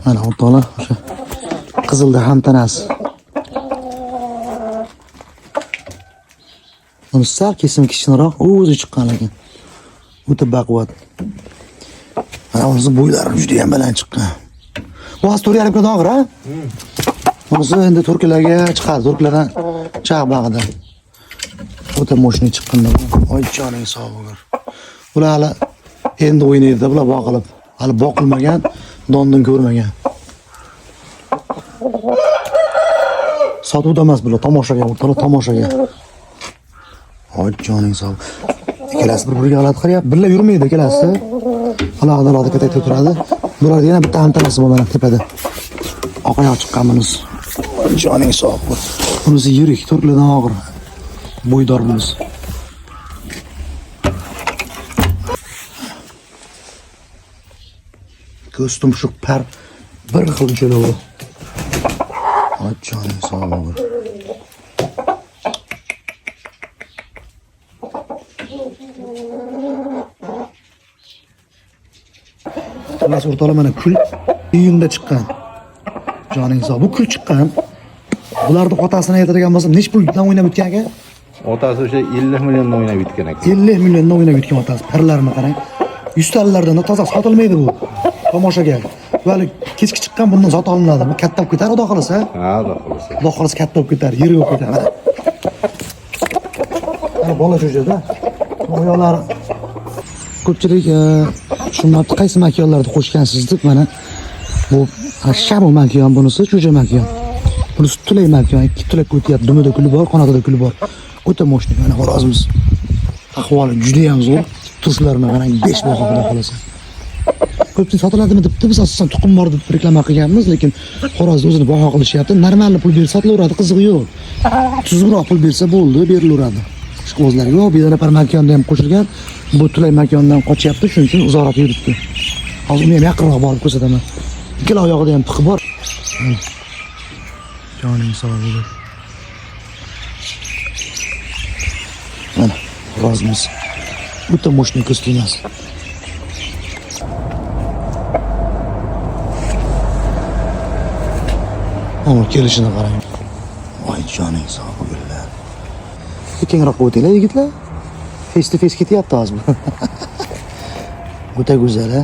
Mana o'rtoqlar o'sha qizilda ham tanasi. Uni sal kesim kichikroq, o'zi chiqqan ekan. O'ta baquvvat. Mana bunisi bo'ylari juda ham baland chiqqan. Bu asturiyalik bilan og'ir, ha? Bunisi endi turklarga chiqadi, turklardan chaq bag'ida. O'ta moshni chiqqanda, oy joning sog' bo'lsin. Bular hali endi o'ynaydi, bular boqilib. Hali boqilmagan, dondon ko'rmagan. Sotuvda emas bular, tomoshaga, o'rtoqlar tomoshaga. Oy joning sog'. Ikkalasi bir-biriga g'alati qilyapti. Birga yurmaydi ikkalasi. Alohida ketib turadi. Bularda yana bitta antanasi bor mana tepada. Oq oyoq chiqqan bunisi. Joning sog' bo'lsin. Bunisi yirik, turklardan og'ir. Bo'ydor bunisi. Ko'z tumshuq par bir xil jo'lovi. Oy joning sog' bo'lsin. Xullas o'rtoqlar mana kul iyunda chiqqan. Joning sog'. Bu kul chiqqan. Bularning otasini aytadigan bo'lsam, nech puldan o'ynab o'tgan ekan? Otasi o'sha 50 milliondan o'ynab yutgan ekan. 50 milliondan o'ynab yutgan otasi. Parlarni qarang. 100 talardan toza sotilmaydi bu. Tomoshaga. Vali kechki chiqqan bundan sota olinadi. Bu katta bo'lib ketar, xudo xolasa. Ha, xudo xolasa. Xudo xolasa katta bo'lib ketar, yirik bo'lib ketar. Mana bola jo'jada. Oyoqlari ko'pchilik tushunmabdi qaysi makiyonlarni qo'shgansiz deb. Mana bu shabu makiyon, bunisi jo'ja makiyon. Bunisi tulay makiyon, ikki tulak o'tyapti. Dumida kuli bor, qanotida kuli bor. O'ta moshni. Mana xo'rozimiz. Ahvoli juda ham zo'r. Turslarini qarang, 5 boqib xudo xolasa. Ko'pchilik sotiladimi debdi, biz asosan tuxum bor deb reklama qilganmiz, lekin xo'rozni o'zini baho qilishyapti. Normal pul bersa sotilaveradi, qizig'i yo'q. Tuzukroq pul bersa bo'ldi, berilaveradi. Ishqibozlarga yo'q, bir nafar makiyonda ham qo'shilgan. Bu tulay makiyondan qochyapti, shuning uchun uzoqroq yuribdi. Hozir uni ham yaqinroq borib ko'rsataman. Ikkala oyog'ida ham piqi bor. Joning sog' bo'lsin. Mana xo'rozimiz. O'ta moshni ko'ztimas. Ama kelishini qarang. Voy joning sog' bo'lsin. Kengroq o'tinglar yigitlar. Face to face ketyapti hozir. O'ta go'zal, ha?